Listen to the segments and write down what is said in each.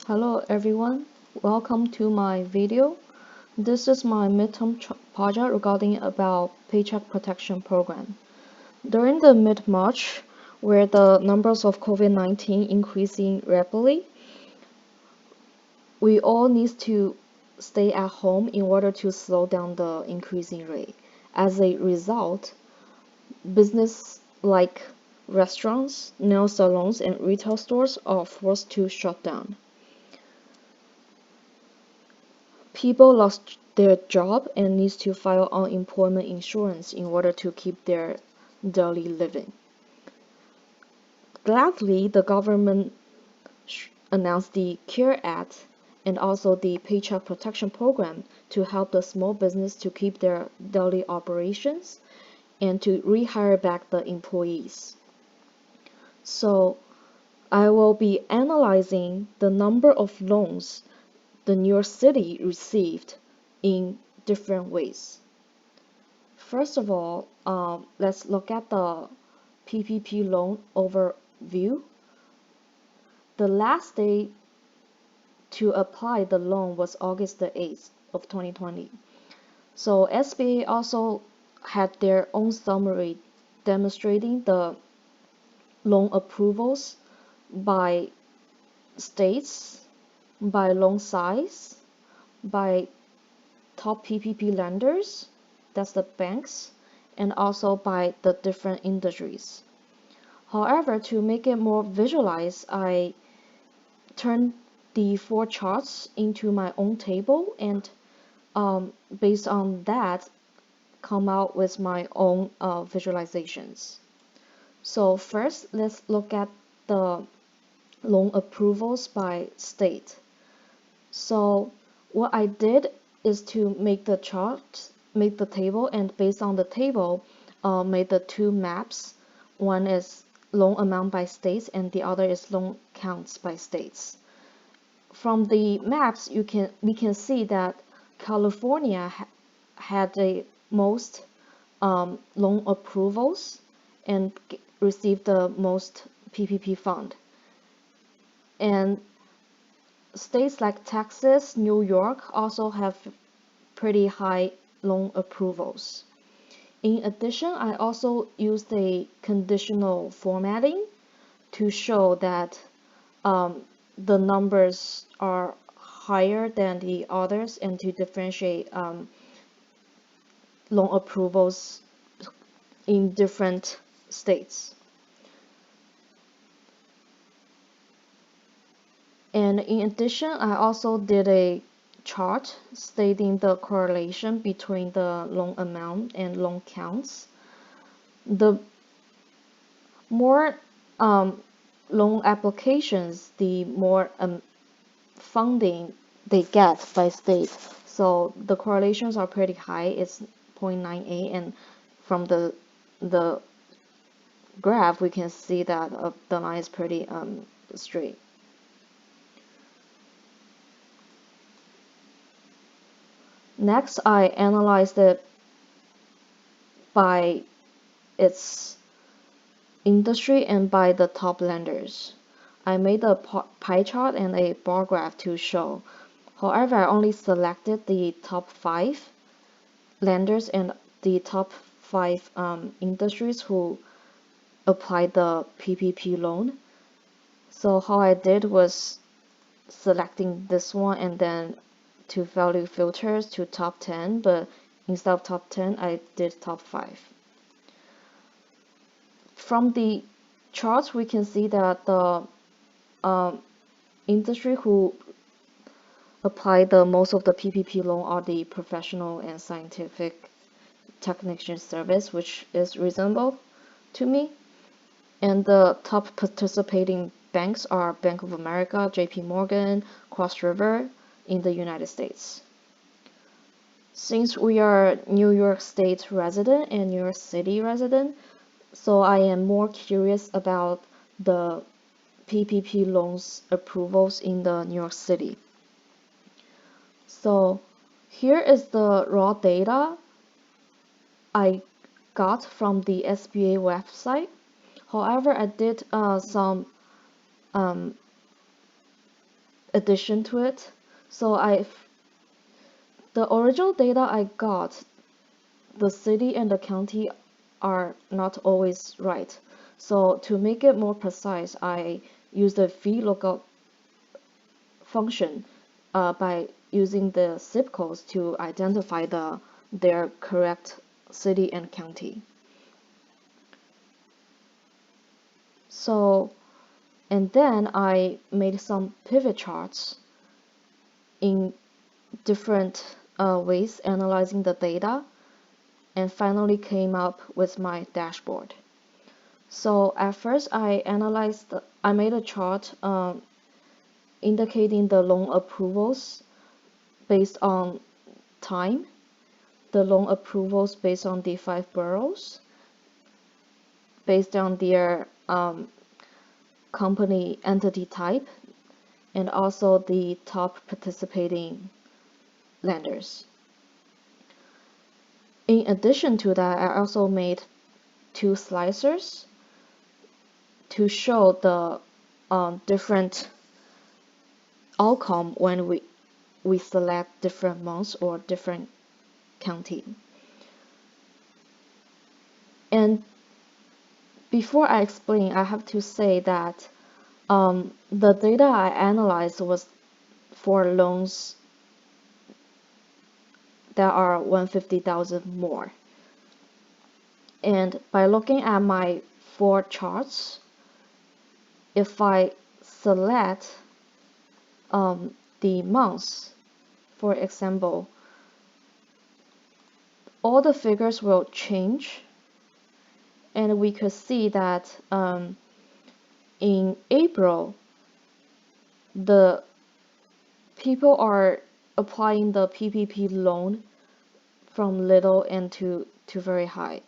Hello everyone, welcome to my video. This is my midterm project regarding about Paycheck Protection Program. During the mid-March, where the numbers of COVID-19 increasing rapidly, we all need to stay at home in order to slow down the increasing rate. As a result, business like restaurants, nail salons, and retail stores are forced to shut down. People lost their job and needs to file unemployment insurance in order to keep their daily living. Gladly, the government announced the CARE Act and also the Paycheck Protection Program to help the small business to keep their daily operations and to rehire back the employees. So I will be analyzing the number of loans the New York City received in different ways. First of all, let's look at the PPP loan overview. The last day to apply the loan was August the 8th of 2020. So SBA also had their own summary demonstrating the loan approvals by states, by loan size, by top PPP lenders, that's the banks, and also by the different industries. However, to make it more visualized, I turned the four charts into my own table and based on that, come out with my own visualizations. So first, let's look at the loan approvals by state. So what I did is to make the chart, make the table, and based on the table, made the two maps. One is loan amount by states, and the other is loan counts by states. From the maps, we can see that California had the most loan approvals and received the most PPP fund. And states like Texas, New York also have pretty high loan approvals. In addition, I also used a conditional formatting to show that the numbers are higher than the others and to differentiate loan approvals in different states. And in addition, I also did a chart stating the correlation between the loan amount and loan counts. The more loan applications, the more funding they get by state. So the correlations are pretty high. It's 0.98, and from the graph, we can see that the line is pretty straight. Next, I analyzed it by its industry and by the top lenders. I made a pie chart and a bar graph to show. However, I only selected the top 5 lenders and the top 5 industries who applied the PPP loan. So how I did was selecting this one and then to value filters to top 10, but instead of top 10, I did top 5. From the charts, we can see that the industry who apply the most of the PPP loan are the professional and scientific technician service, which is reasonable to me. And the top participating banks are Bank of America, JP Morgan, Cross River in the United States. Since we are New York State resident and New York City resident, so I am more curious about the PPP loans approvals in the New York City. So here is the raw data I got from the SBA website. However, I did some addition to it. So the original data I got, the city and the county are not always right. So to make it more precise, I use the VLOOKUP function by using the zip codes to identify their correct city and county. So, and then I made some pivot charts in different ways, analyzing the data, and finally came up with my dashboard. So at first I made a chart indicating the loan approvals based on time, the loan approvals based on the 5 boroughs, based on their company entity type, and also the top participating lenders. In addition to that, I also made 2 slicers to show the different outcome when we select different months or different county. And before I explain, I have to say that the data I analyzed was for loans that are 150,000 more. And by looking at my 4 charts, if I select the months, for example, all the figures will change, and we could see that in April, the people are applying the PPP loan from little and to very high.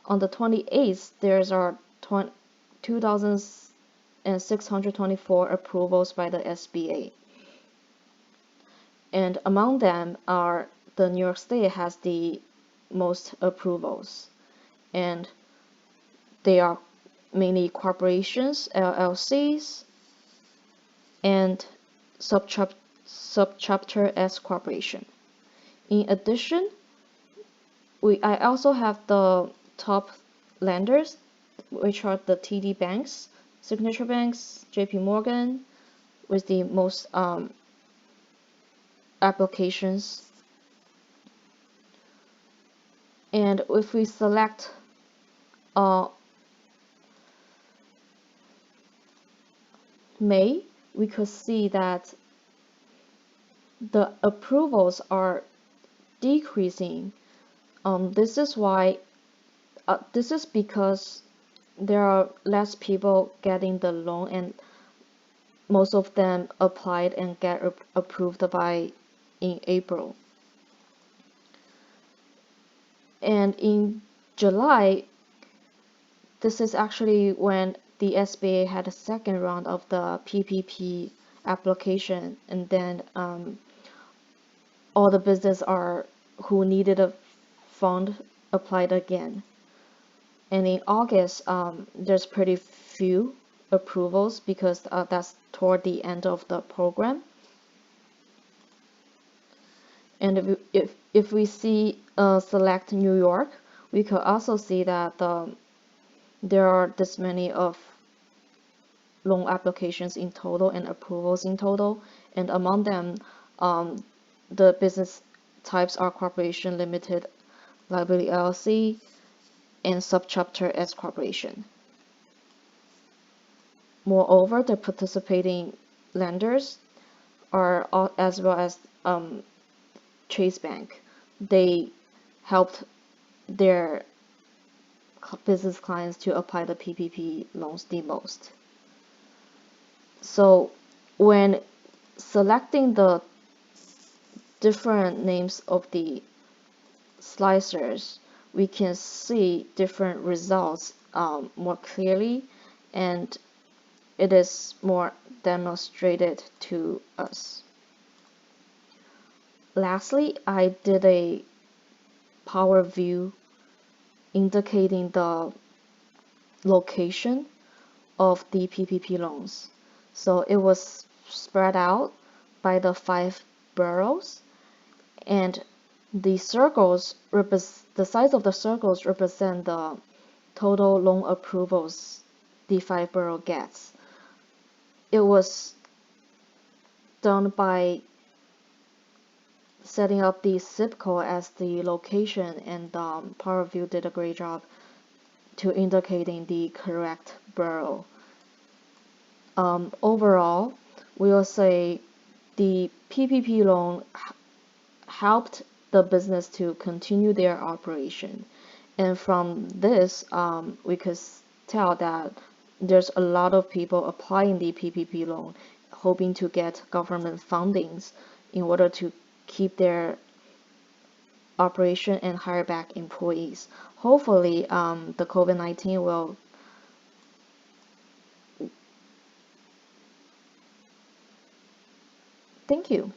On the 28th, there's our 2,624 approvals by the SBA. And among them are the New York State has the most approvals. And they are mainly corporations, LLCs, and subchapter S corporation. In addition, I also have the top lenders, which are the TD banks, Signature Banks, JP Morgan, with the most applications. And if we select May, we could see that the approvals are decreasing. This is because there are less people getting the loan, and most of them applied and get approved in April. And in July, this is actually when the SBA had a second round of the PPP application, and then all the business who needed a fund applied again. And in August, there's pretty few approvals because that's toward the end of the program. And if we see select New York, we could also see that there are this many of loan applications in total and approvals in total, and among them, the business types are corporation, limited liability LLC, and subchapter S corporation. Moreover, the participating lenders are as well as Chase Bank. They helped their business clients to apply the PPP loans the most. So when selecting the different names of the slicers, we can see different results more clearly, and it is more demonstrated to us. Lastly, I did a power view indicating the location of the PPP loans. So it was spread out by the 5 boroughs, and the size of the circles represent the total loan approvals the 5 borough gets. It was done by setting up the zip code as the location, and PowerView did a great job to indicating the correct borough. Overall, we will say the PPP loan helped the business to continue their operation. And from this, we could tell that there's a lot of people applying the PPP loan, hoping to get government fundings in order to keep their operation and hire back employees. Hopefully, the COVID-19 will. Thank you.